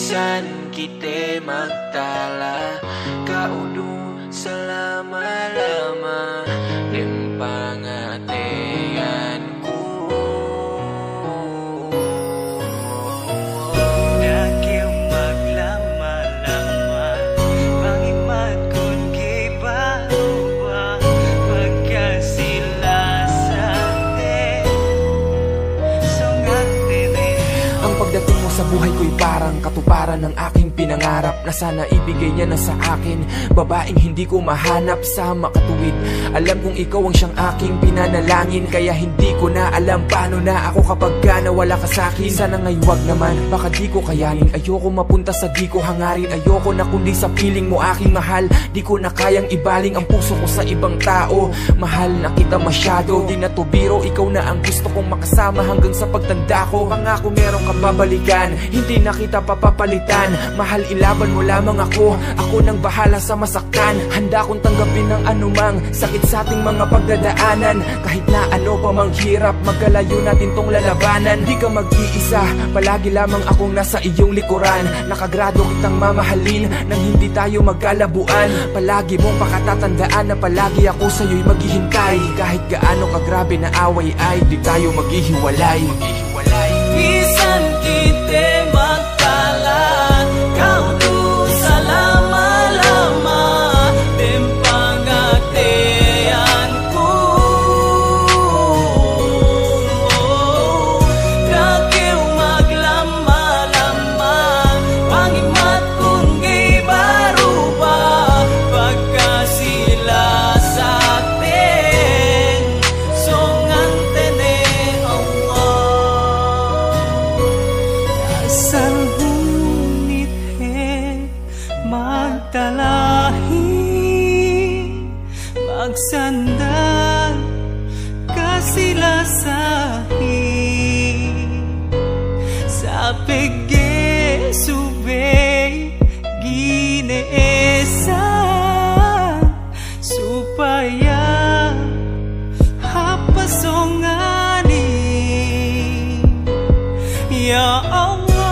Bisan kita magtala kaudu selama-lama ning pangatean ko. Dakiw maglama-lama pangimat kun gibawa pagkasila sa te sungate de. Ang pagdating mo sa buhay ko'y parang katuparan ng aking pinangarap na sana ibigay niya na sa akin. Babaeng hindi ko mahanap sa makatuwid. Alam kong ikaw ang siyang aking pinanalangin, kaya hindi ko na alam paano na ako kapag ka nawala ka sa'kin. Sana nga'y wag naman, baka di ko kayanin. Ayoko mapunta sa di ko hangarin. Ayoko na kundi sa piling mo aking mahal. Di ko na kayang ibaling ang puso ko sa ibang tao. Mahal na kita masyado, di na to biro. Ikaw na ang gusto kong makasama hanggang sa pagtanda ko. Pangako meron kang babalikan, hindi na kita papapalitan. Mahal, ilaban mo lamang ako. Ako nang bahala sa masaktan. Handa kong tanggapin ang anumang sakit sa ating mga pagdadaanan. Kahit na ano pa mang hirap, magkalayo natin tong lalabanan. Di ka mag-iisa, palagi lamang akong nasa iyong likuran. Nakagrado kitang mamahalin nang hindi tayo magkalabuan. Palagi mong pakatatandaan na palagi ako sa'yo'y maghihintay. Kahit gaano kagrabe na away ay di tayo maghihiwalay. Bisan kita magtala kaudu selama-lama ning pangatean ko. Dakiw maglama-lama pangimat kun gibaruba pagkasila sa atin sungante ne asal hunit magdalahi magsandal kasilasahi sa pege subay gineesa supaya hapasongani ya Allah.